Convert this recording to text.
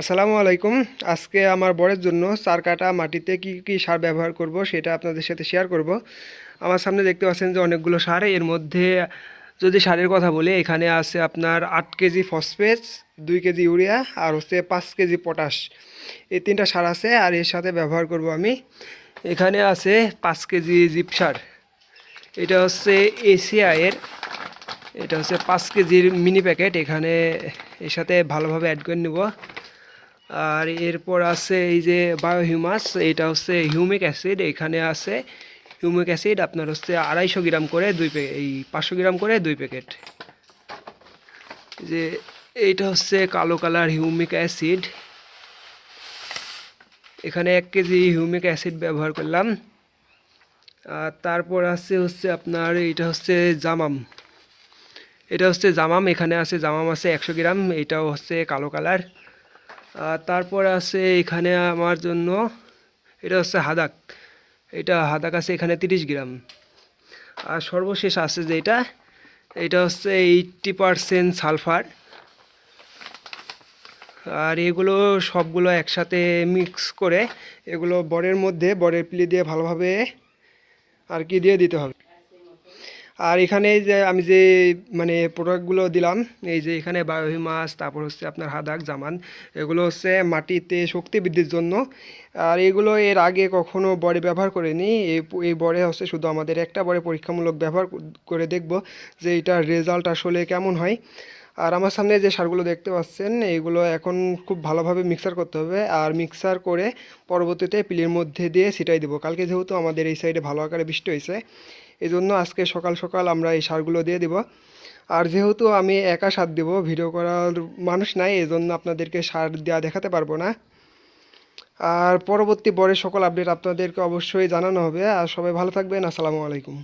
আসসালামু আলাইকুম। আজকে আমার বরের জন্য চার কাটা মাটিতে কি কি সার ব্যবহার করব সেটা আপনাদের সাথে শেয়ার করব। আমার সামনে দেখতে পাচ্ছেন যে অনেকগুলো সার, এর মধ্যে যদি সারের কথা বলি এখানে আছে আপনার 8 কেজি ফসফেট, 2 কেজি ইউরিয়া আর হচ্ছে 5 কেজি পটাশ। এই তিনটা সার আছে আর এর সাথে ব্যবহার করব আমি। এখানে আছে 5 কেজি জিপ সার, এটা হচ্ছে এসিআইয়ের, এটা হচ্ছে 5 কেজির মিনি প্যাকেট। এখানে এর সাথে ভালোভাবে অ্যাড করে নেব। আর এরপর আছে এই যে বায়োহিউমাস, এটা হচ্ছে হিউমিক অ্যাসিড। এখানে আছে হিউমিক অ্যাসিড আপনার হচ্ছে 250 গ্রাম করে এই 500 গ্রাম করে 2 প্যাকেট। যে এইটা হচ্ছে কালো কালার হিউমিক অ্যাসিড, এখানে 1 কেজি হিউমিক অ্যাসিড ব্যবহার করলাম। আর তারপর হচ্ছে আপনার এটা হচ্ছে জামাম, এখানে আছে জামাম আছে 100 গ্রাম, এটাও হচ্ছে কালো কালার। আর তারপর আছে এখানে আমার জন্য এটা হচ্ছে হাদাক, হাদাক আছে এখানে 30 গ্রাম। আর সর্বশেষ আছে যেটা, এটা হচ্ছে 80% সালফার। আর এগুলো সবগুলো একসাথে মিক্স করে এগুলো বরের প্লি দিয়ে ভালোভাবে আর কি দিয়ে দিতে হবে। আর এখানে যে আমি যে প্রোডাক্টগুলো দিলাম, এই যে এখানে বায়োহিমাস, তারপর হচ্ছে আপনার হাদাক, জামান, এগুলো হচ্ছে মাটিতে শক্তি বৃদ্ধির জন্য। আর এগুলো এর আগে কখনো বরে ব্যবহার করিনি। এই বরে হচ্ছে শুধু আমাদের একটা বরে পরীক্ষামূলক ব্যবহার করে দেখব যে এটার রেজাল্ট আসলে কেমন হয়। আর আমার সামনে যে সারগুলো দেখতে পাচ্ছেন এইগুলো এখন খুব ভালোভাবে মিক্সার করতে হবে, আর মিক্সার করে পরবর্তীতে পিলের মধ্যে দিয়ে ছিটাই দেবো। কালকে যেহেতু আমাদের এই সাইডে ভালো আকারে বৃষ্টি হয়েছে, এই জন্য আজকে সকাল সকাল আমরা এই সারগুলো দিয়ে দিব। আর যেহেতু আমি একা সার দেবো, ভিডিও করার মানুষ নাই, এই জন্য আপনাদেরকে সার দেওয়া দেখাতে পারবো না। আর পরবর্তী বরের সকল আপডেট আপনাদেরকে অবশ্যই জানানো হবে। আর সবাই ভালো থাকবেন। আসসালামু আলাইকুম।